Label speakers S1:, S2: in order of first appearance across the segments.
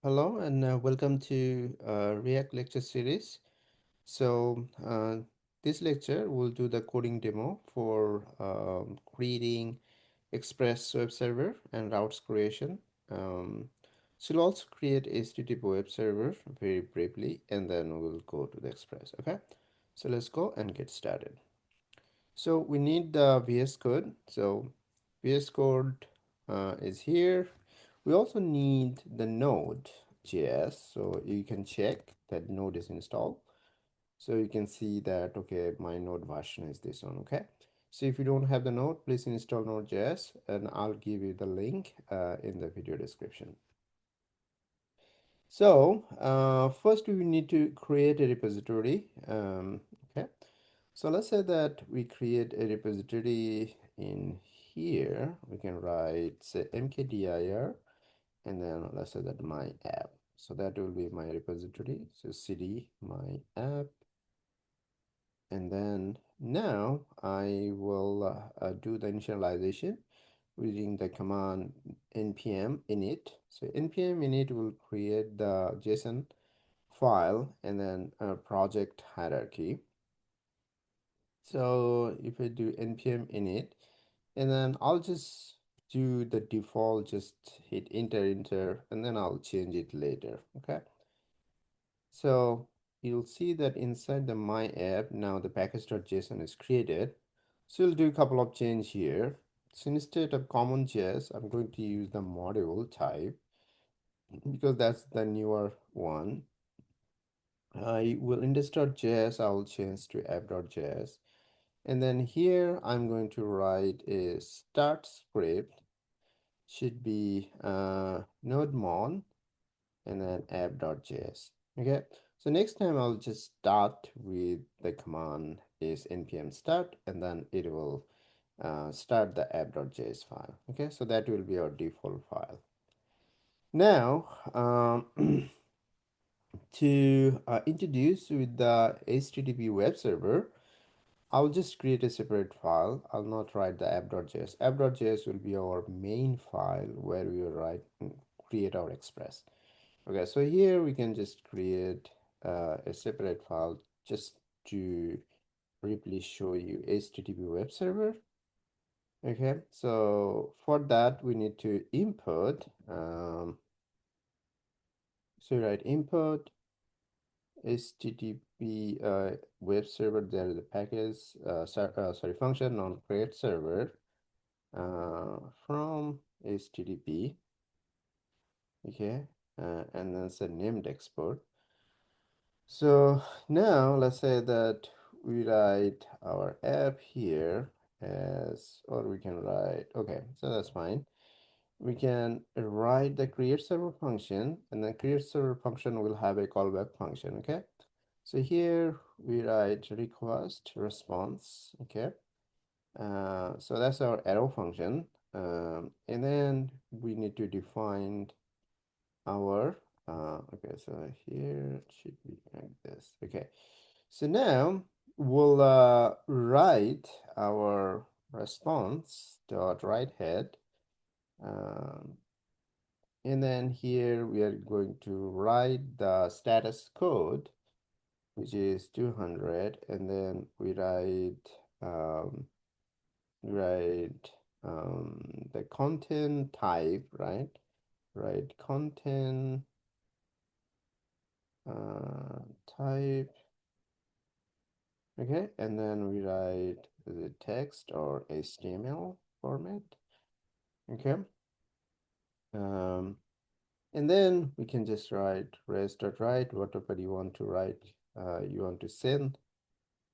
S1: Hello and welcome to React lecture series. So this lecture will do the coding demo for creating Express web server and routes creation. Um, so we'll also create HTTP web server very briefly, and then we'll go to the Express. Okay, so let's go and get started. So we need the VS Code. So VS Code is here. We also need the Node.js. So you can check that Node is installed. So you can see that, okay, my Node version is this one, okay? So if you don't have the Node, please install Node.js and I'll give you the link in the video description. So first we need to create a repository. Okay. So let's say that we create a repository in here. We can write say mkdir and then let's say that my app. So that will be my repository. So cd my app. And then now I will do the initialization using the command npm init. So npm init will create the JSON file and then a project hierarchy. So if I do npm init, and then I'll just do the default, just hit enter, and then I'll change it later. Okay. So you'll see that inside the my app, now the package.json is created. So we'll do a couple of change here. So instead of common.js, I'm going to use the module type because that's the newer one. I will index.js, I will change to app.js. And then here I'm going to write a start script, should be nodemon and then app.js. Okay, so next time I'll just start with the command is npm start and then it will start the app.js file. Okay, so that will be our default file. Now to introduce with the HTTP web server, I'll just create a separate file. I'll not write the app.js. App.js will be our main file where we will create our Express. Okay, so here we can just create a separate file just to briefly show you HTTP web server. Okay, so for that we need to import. So write import HTTP web server. There is a package, sorry, function on create server from HTTP. Okay, and then say named export. So now let's say that we write our app here as, or we can write, okay, so that's fine. We can write the create server function and the create server function will have a callback function. Okay, so here we write request response. Okay, so that's our arrow function. And then we need to define our okay, so here it should be like this. Okay, so now we'll write our response dot write head, um, and then here we are going to write the status code, which is 200, and then we um, write the content type, right? Write content type. Okay, and then we write the text or HTML format. Okay, um, and then we can just write res.write whatever you want to write. You want to send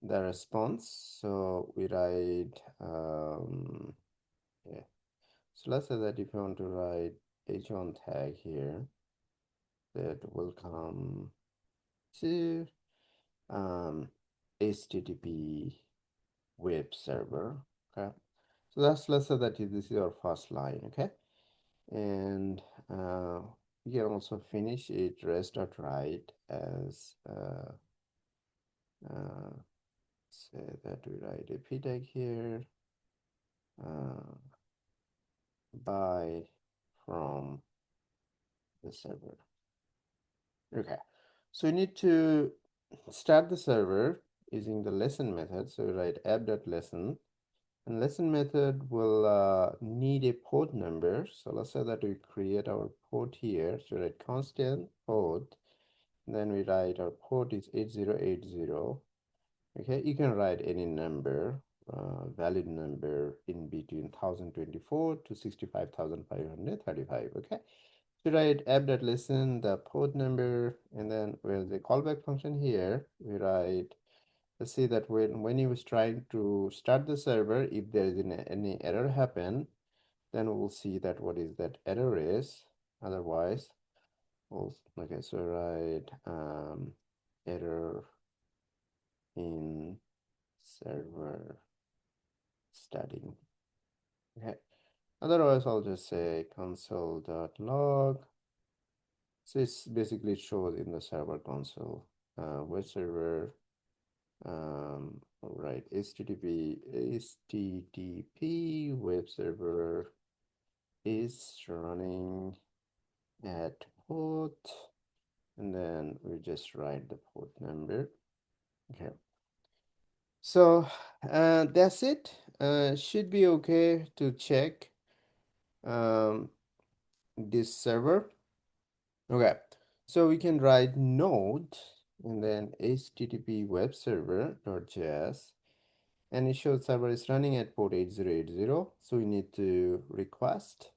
S1: the response. So we write yeah. So let's say that if you want to write h1 tag here, that will come to HTTP web server. Okay, so that's, let's say that this is your first line. Okay, and you can also finish it res.write as uh, say that we write a p tag here uh, by from the server. Okay, so you need to start the server using the lesson method. So write app.lesson, and lesson method will need a port number. So let's say that we create our port here. So write constant port, and then we write our port is 8080. Okay, you can write any number, valid number in between 1024 to 65,535. Okay, so write app.listen, the port number, and then with the callback function here, we write, let's see that when he was trying to start the server, if there is any error happen, then we'll see that what is that error is. Otherwise, okay, so write error in server starting. Okay. Otherwise, I'll just say console.log. So it's basically shows in the server console. Web server, right, HTTP web server is running at port, and then we just write the port number. Okay. So that's it. Should be okay to check um, this server. Okay, so we can write node and then http web server.js, and it shows server is running at port 8080. So we need to request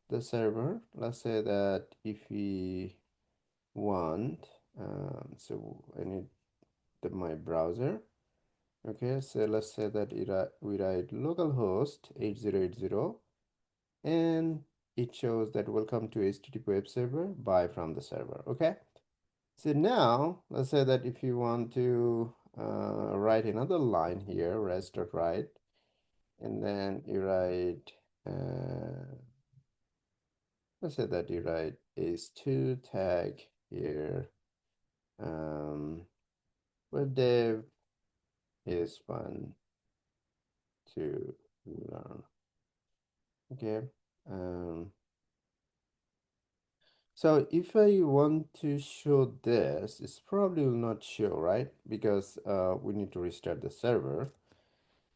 S1: the server. Let's say that if we want, so I need my browser. Okay, so let's say that we write localhost 8080, and it shows that welcome to http web server, buy from the server. Okay, so now let's say that if you want to write another line here, rest.write, and then you write let's say that you write is2 tag here, web dev is fun to learn. Okay, so if I want to show this, it's probably will not show, right? Because we need to restart the server.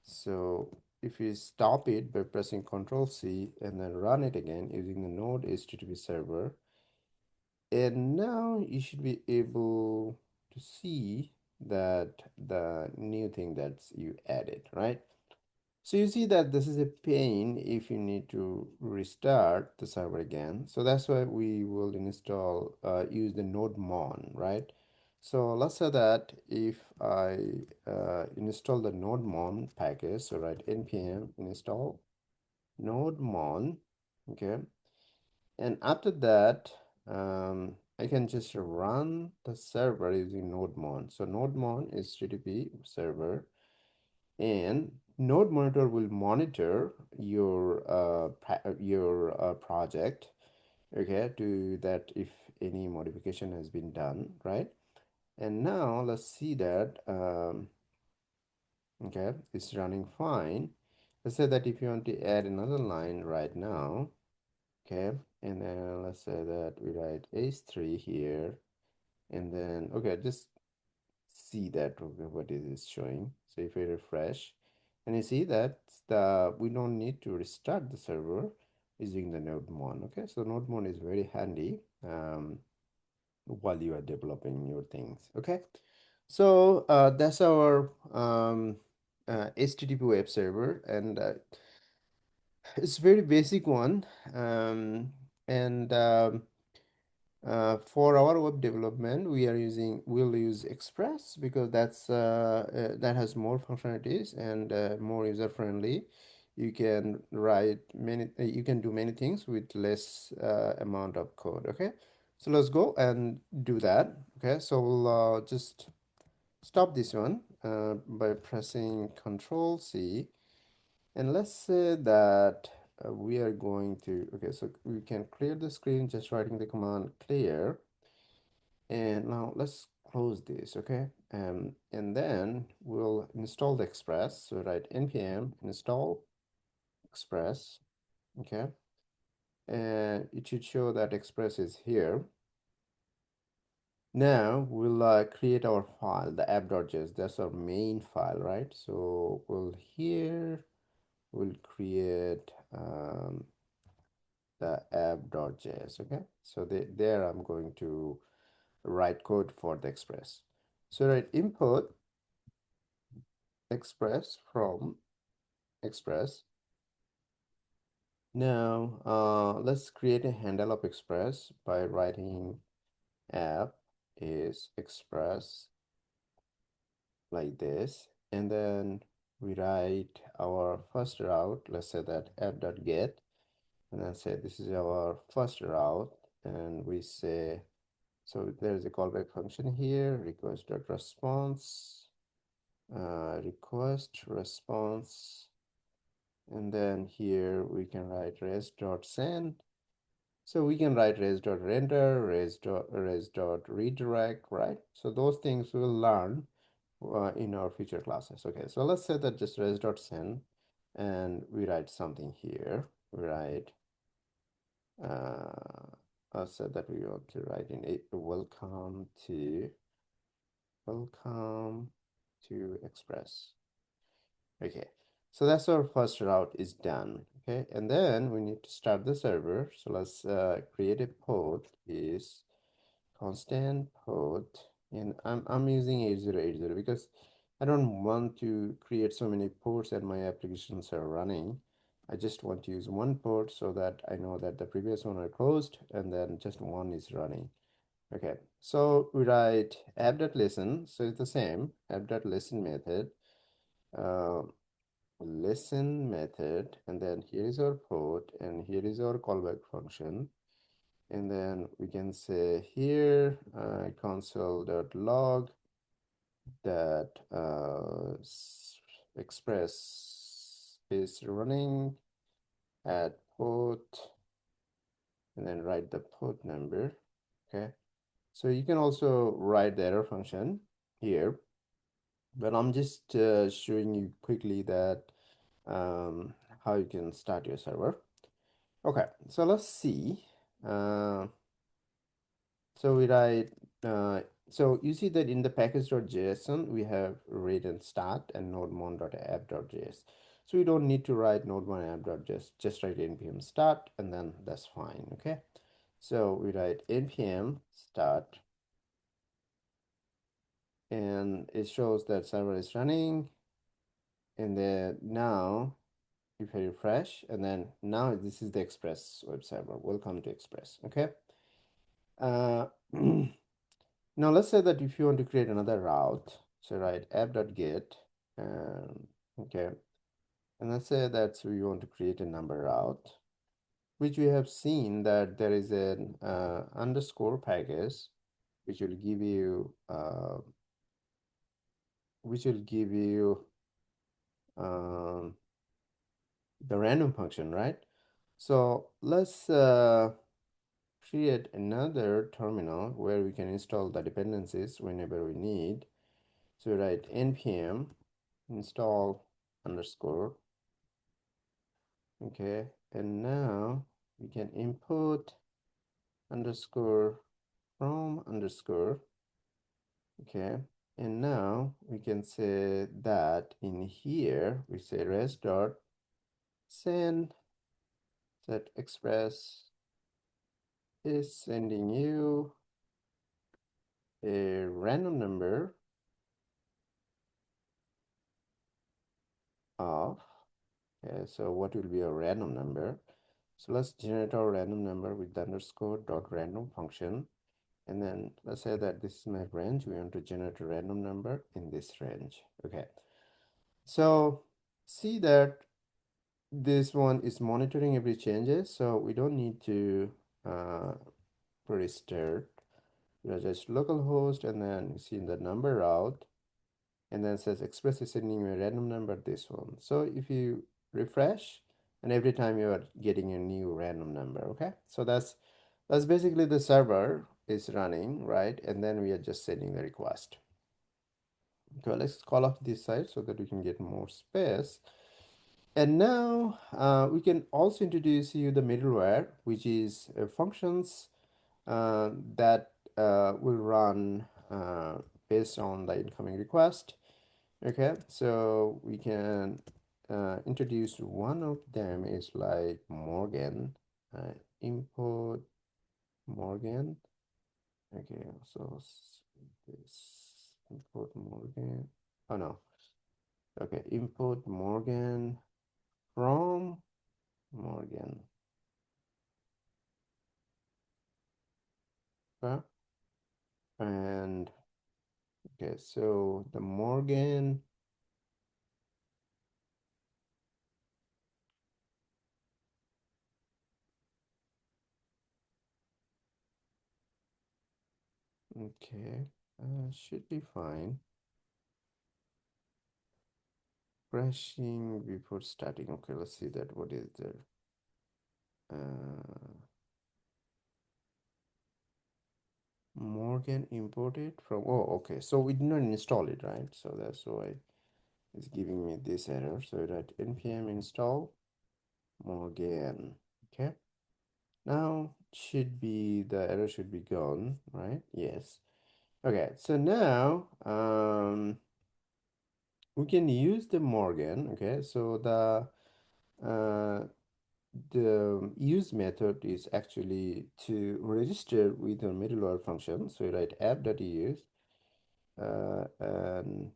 S1: So if we stop it by pressing Ctrl C and then run it again using the node HTTP server, and now you should be able to see that the new thing that you added, right? So you see that this is a pain if you need to restart the server again. So that's why we will install, use the nodemon, right? So let's say that if I install the nodemon package, so write npm install nodemon, okay? And after that, I can just run the server using nodemon. So nodemon is HTTP server, and node monitor will monitor your project, okay, to that if any modification has been done, right? And now let's see that okay, it's running fine. Let's say that if you want to add another line right now, okay, and then let's say that we write h3 here, and then okay, just see that what it is showing. So if we refresh, and you see that we don't need to restart the server using the nodemon. Okay, so nodemon is very handy while you are developing your things. Okay, so that's our HTTP web server, and it's very basic one. And For our web development, we'll use Express because that has more functionalities and more user friendly. You can you can do many things with less amount of code. Okay, so let's go and do that. Okay, so we'll just stop this one by pressing Control C, and let's say that we are going to, okay, so we can clear the screen just writing the command clear. And now let's close this, okay? And then we'll install the Express. So write npm install Express, okay? And it should show that Express is here. Now we'll create our file, the app.js. That's our main file, right? So we'll create the app.js. Okay, so there I'm going to write code for the Express. So write import Express from Express. Now let's create a handle of Express by writing app is Express like this, and then we write our first route. Let's say that app.get, and then say this is our first route, and we say, so there's a callback function here, request.response, request response, and then here we can write res.send. So we can write res.render, res.redirect, right? So those things we'll learn in our future classes. Okay, so let's say that just res.send, and we write something here. We write, I'll say that we want to write in a welcome to Express. Okay, so that's our first route is done. Okay, and then we need to start the server. So let's create a port is constant port, and I'm using 8080 because I don't want to create so many ports and my applications are running. I just want to use one port so that I know that the previous one are closed and then just one is running. Okay, so we write app.listen, so it's the same app.listen method, uh, listen method, and then here is our port and here is our callback function. And then we can say here console.log that Express is running at port, and then write the port number. Okay, so you can also write the error function here, but I'm just showing you quickly that how you can start your server. Okay, so let's see. Uh, So we write, so you see that in the package.json, we have written start and nodemon.app.js. So we don't need to write nodemon app.js, just write npm start and then that's fine, okay? So we write npm start and it shows that server is running. And then now if I refresh, and then now this is the Express web server. Welcome to Express, okay? Uh, Now let's say that if you want to create another route, so write app.get, okay, and let's say that we want to create a number route, which we have seen that there is an underscore package, which will give you um, the random function, right? So let's create another terminal where we can install the dependencies whenever we need. So write npm install underscore, okay, and now we can import underscore from underscore, okay, and now we can say that in here we say res dot send that Express is sending you a random number of, okay, so what will be a random number? So let's generate our random number with the underscore dot random function. And then let's say that this is my range. We want to generate a random number in this range. Okay. So see that this one is monitoring every changes. So we don't need to restart. Just localhost and then you see the number route and then says Express is sending you a random number, this one. So if you refresh, and every time you are getting a new random number, okay? So that's basically the server is running, right? And then we are just sending the request. Okay, let's call off this side so that we can get more space. And now we can also introduce you the middleware, which is functions that will run based on the incoming request. Okay, so we can introduce one of them is like Morgan, import Morgan. Okay, so this import Morgan. Oh no. Okay, import Morgan from Morgan. Okay, and okay, so the Morgan. Okay, should be fine. Crashing before starting. Okay, let's see that. What is there? Uh, Morgan imported from. Oh, okay. So we did not install it, right? So that's why it's giving me this error. So that npm install Morgan. Okay. Now should be the error should be gone, right? Yes. Okay. So now we can use the Morgan. Okay. So the use method is actually to register with your middleware function. So you write app.use and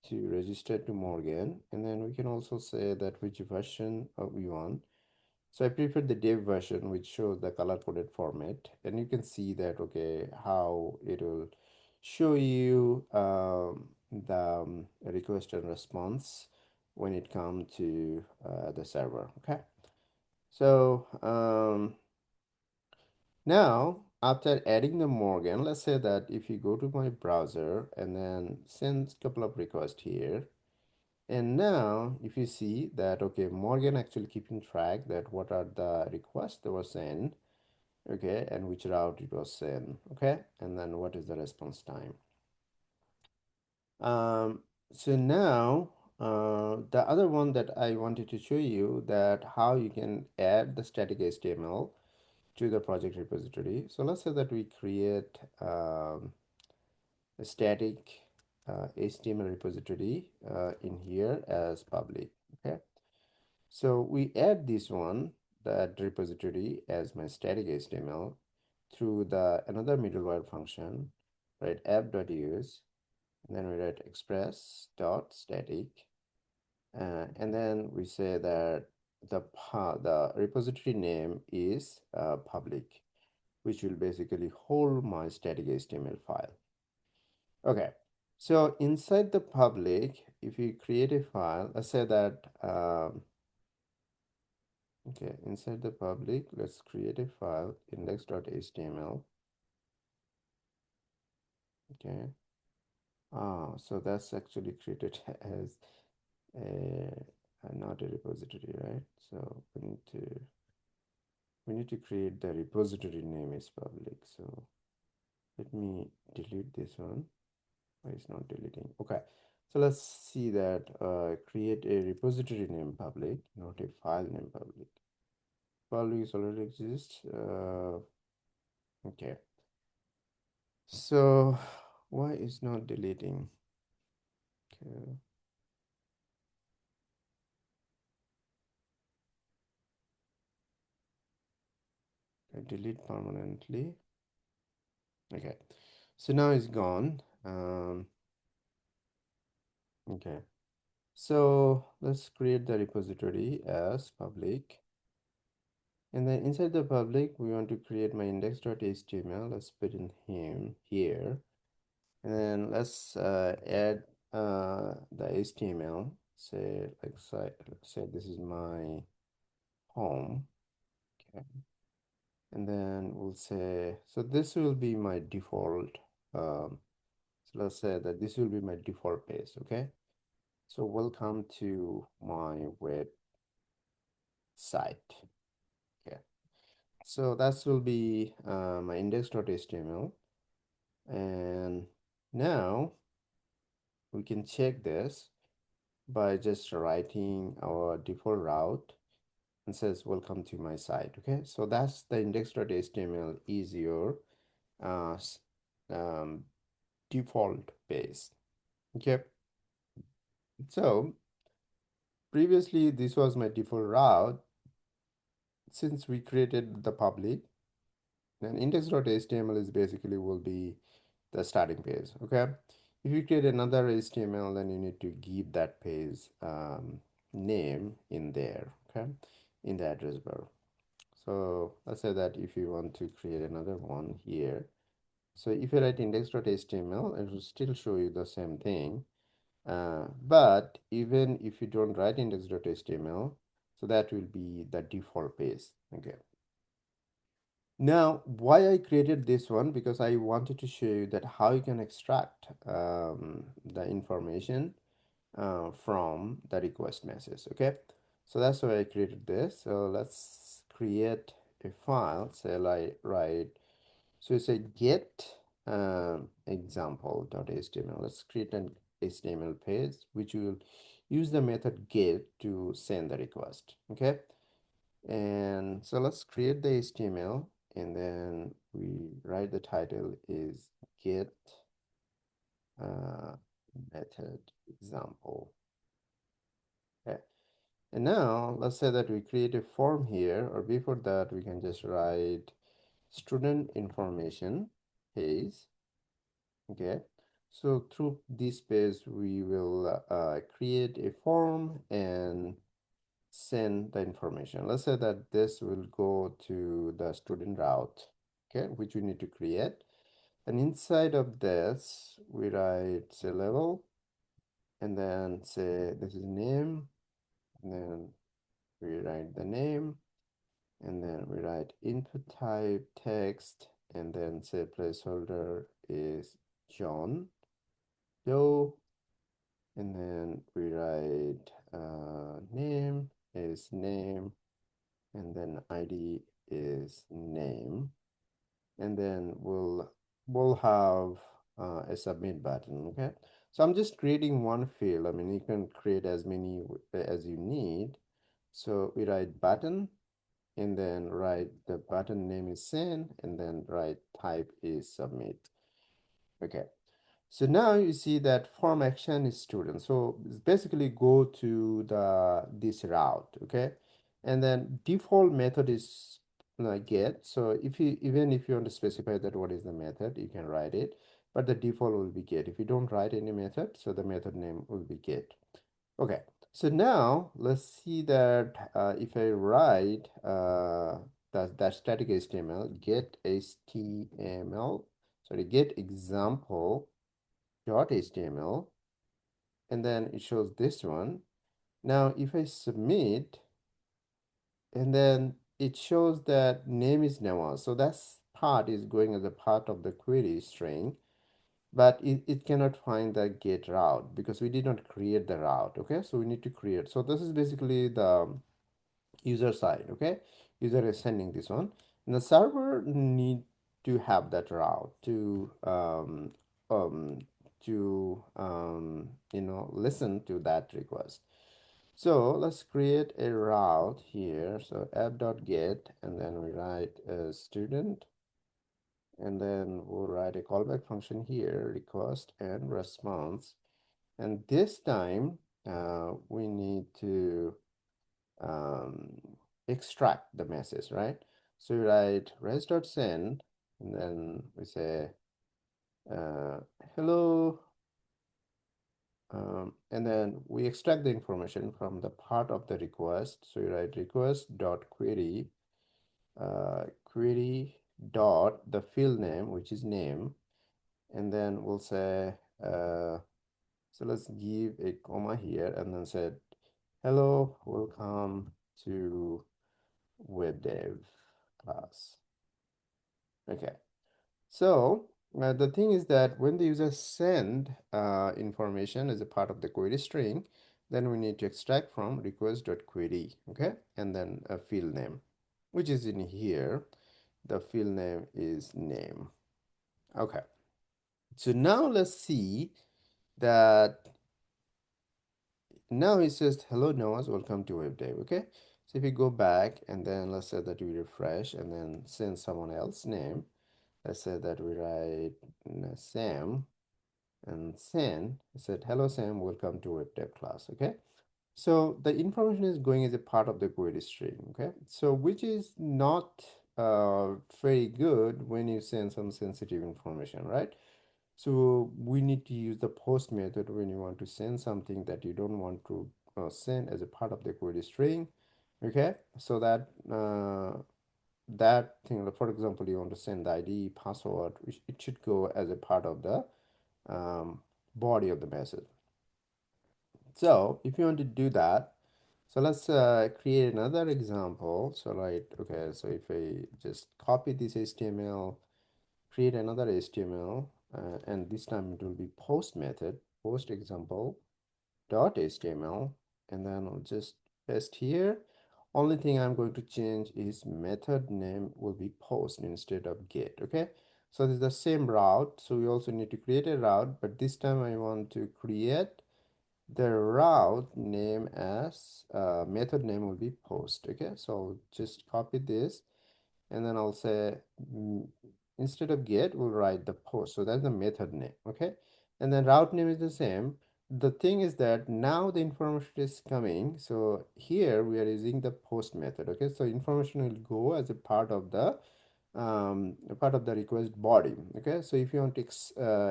S1: to register to Morgan, and then we can also say that which version we want. So I prefer the dev version, which shows the color coded format, and you can see that okay how it will show you the request and response when it comes to the server. Okay, so now after adding the Morgan, let's say that if you go to my browser and then send a couple of requests here. And now if you see that, okay, Morgan actually keeping track that what are the requests that were sent, okay, and which route it was sent, okay, and then what is the response time. Um, so now the other one that I wanted to show you that how you can add the static HTML to the project repository. So let's say that we create a static HTML repository in here as public, okay. So we add this one, that repository as my static HTML through the another middleware function, right? App.use, and then we write express.static, and then we say that the repository name is public, which will basically hold my static HTML file. Okay, so inside the public, if you create a file, let's say that okay, inside the public, let's create a file index.html. Okay. So that's actually created as not a repository, right? So we need to create the repository name is public. So let me delete this one. Why it's not deleting? Okay. So let's see that create a repository name public, not a file name public. Public already exists. Okay. So why is not deleting? Okay, I delete permanently. Okay, so now it's gone. Okay, so let's create the repository as public. And then inside the public, we want to create my index.html. Let's put in him here. And then let's add the HTML. Say, say this is my home. Okay. And then we'll say, so this will be my default. So let's say that this will be my default page, okay? So welcome to my web site. Okay. So that will be my index.html. And now we can check this by just writing our default route and says welcome to my site. Okay, so that's the index.html is your uh, um, default base. Okay, so previously this was my default route. Since we created the public, then index.html is basically will be the starting page. Okay, if you create another HTML, then you need to give that page name in there. Okay, in the address bar. So let's say that if you want to create another one here, so if you write index.html, it will still show you the same thing. But even if you don't write index.html, so that will be the default page. Okay. Now, why I created this one, because I wanted to show you that how you can extract the information from the request message. Okay, so that's why I created this. So let's create a file. Say like write. So it's a get example.html. Let's create an HTML page which will use the method get to send the request. Okay, and so let's create the HTML, and then we write the title is get uh, method example. Okay. And now let's say that we create a form here, or before that we can just write student information page. Okay, so through this page we will create a form and send the information. Let's say that this will go to the student route, okay, which we need to create. And inside of this we write say level, and then say this is name, and then we write the name, and then we write input type text, and then say placeholder is John Doe, and then we write name is name, and then ID is name, and then we'll have a submit button. Okay, so I'm just creating one field. I mean, you can create as many as you need. So we write button, and then write the button name is send, and then write type is submit. Okay, so now you see that form action is student. So it's basically go to the this route. Okay, and then default method is get. So if you even if you want to specify that what is the method, you can write it, but the default will be get. If you don't write any method, so the method name will be get. Okay, so now let's see that if I write that static HTML, get HTML, sorry, get example dot HTML, and then it shows this one. Now, if I submit, and then it shows that name is Noah, so that's part is going as a part of the query string, but it cannot find the get route because we did not create the route. Okay, so we need to create. So this is basically the user side. Okay, user is sending this one, and the server need to have that route um listen to that request. So let's create a route here. So app.get, and then we write a student, and then we'll write a callback function here, request and response. And this time we need to um, extract the message, right? So we write res.send, and then we say uh, hello, and then we extract the information from the part of the request. So you write request dot query, query dot the field name, which is name, and then we'll say so let's give a comma here, and then say hello, welcome to web dev class. Okay, so the thing is that when the user send information as a part of the query string, then we need to extract from request.query, okay, and then a field name, which is in here. The field name is name. Okay, so now let's see that now it says hello Noah, welcome to web dev. Okay, so if we go back and then let's say that we refresh and then send someone else name, let's say that we write Sam and send. I said, hello Sam, welcome to web dev class. Okay. So the information is going as a part of the query string. Okay. So which is not very good when you send some sensitive information, right? So we need to use the post method when you want to send something that you don't want to send as a part of the query string. Okay. So that that thing, like, for example, you want to send the ID, password, it should go as a part of the body of the message. So if you want to do that, so let's create another example. So like, okay, so if I just copy this HTML, create another HTML, and this time it will be post method, post example dot HTML, and then I'll just paste here. Only thing I'm going to change is method name will be post instead of get. Okay, so this is the same route, so we also need to create a route, but this time I want to create the route name as method name will be post. Okay, so just copy this, and then I'll say instead of get we'll write the post, so that's the method name. Okay, and then route name is the same. The thing is that now the information is coming, so here we are using the post method. Okay, so information will go as a part of the request body. Okay, so if you want to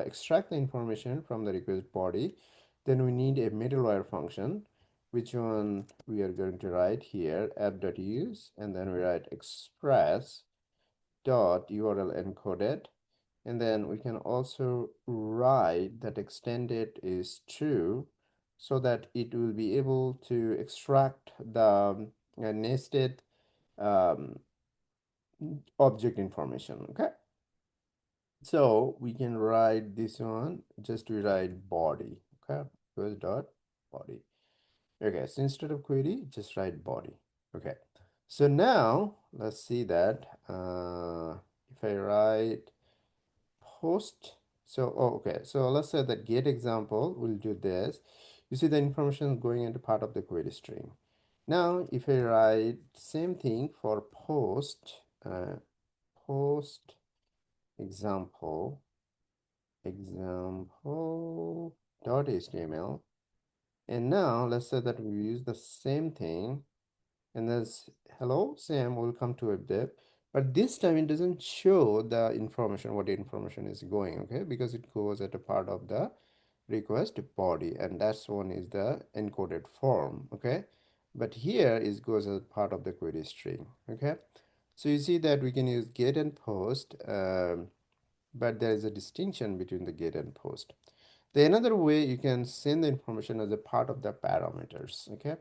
S1: extract the information from the request body, then we need a middleware function, which one we are going to write here, app.use, and then we write express dot URL encoded, and then we can also write that extended is true, so that it will be able to extract the nested um, object information. Okay, so we can write this one, just we write body. Okay, goes dot body. Okay, so instead of query, just write body. Okay, so now let's see that if I write post, so okay, so let's say that get example will do this. You see the information going into part of the query string. Now if I write same thing for post, post example example.html, and now let's say that we use the same thing, and there's hello Sam, welcome to web dev, but this time it doesn't show the information, what the information is going. Okay, because it goes at a part of the request body, and that's one is the encoded form. Okay, but here it goes as part of the query string. Okay, so you see that we can use get and post, but there is a distinction between the get and post. The another way you can send the information as a part of the parameters. Okay,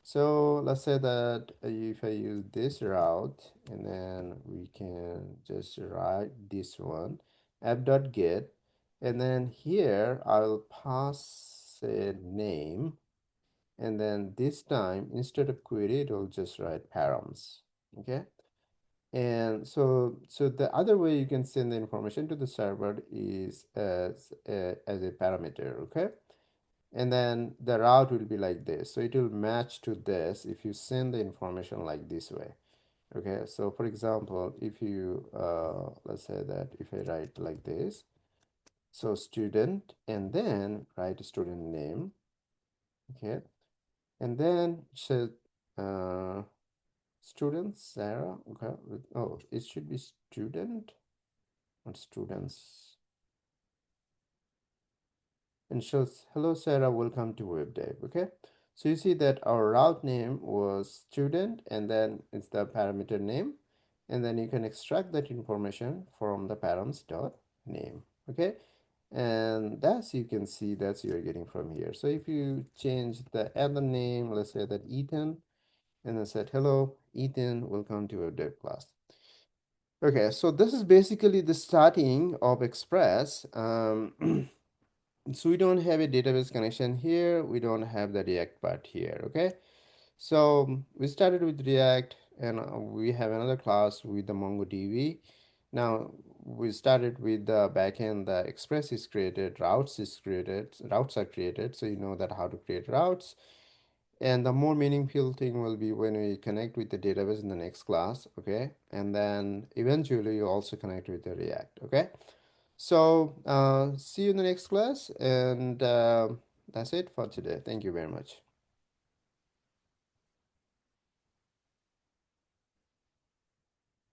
S1: so let's say that if I use this route, and then we can just write this one app.get, and then here I'll pass a name, and then this time instead of query it will just write params. Okay, and so the other way you can send the information to the server is as a parameter. Okay, and then the route will be like this, so it will match to this if you send the information like this way. Okay, so for example, if you let's say that if I write like this, so student, and then write student name. Okay, and then should uh student Sarah. Okay, oh, it should be student, not students, and shows hello Sarah, welcome to web dev. Okay, so you see that our route name was student, and then it's the parameter name, and then you can extract that information from the params dot name. Okay, and that's, you can see that's you're getting from here. So if you change the other name, let's say that Ethan, and then said hello Ethan, welcome to web dev class. Okay, so this is basically the starting of Express. So we don't have a database connection here, we don't have the React part here. Okay, so we started with React, and we have another class with the MongoDB. Now we started with the backend, the Express is created, routes are created, so you know that how to create routes. And the more meaningful thing will be when we connect with the database in the next class, okay? And then eventually you also connect with the React, okay? So see you in the next class, and that's it for today. Thank you very much.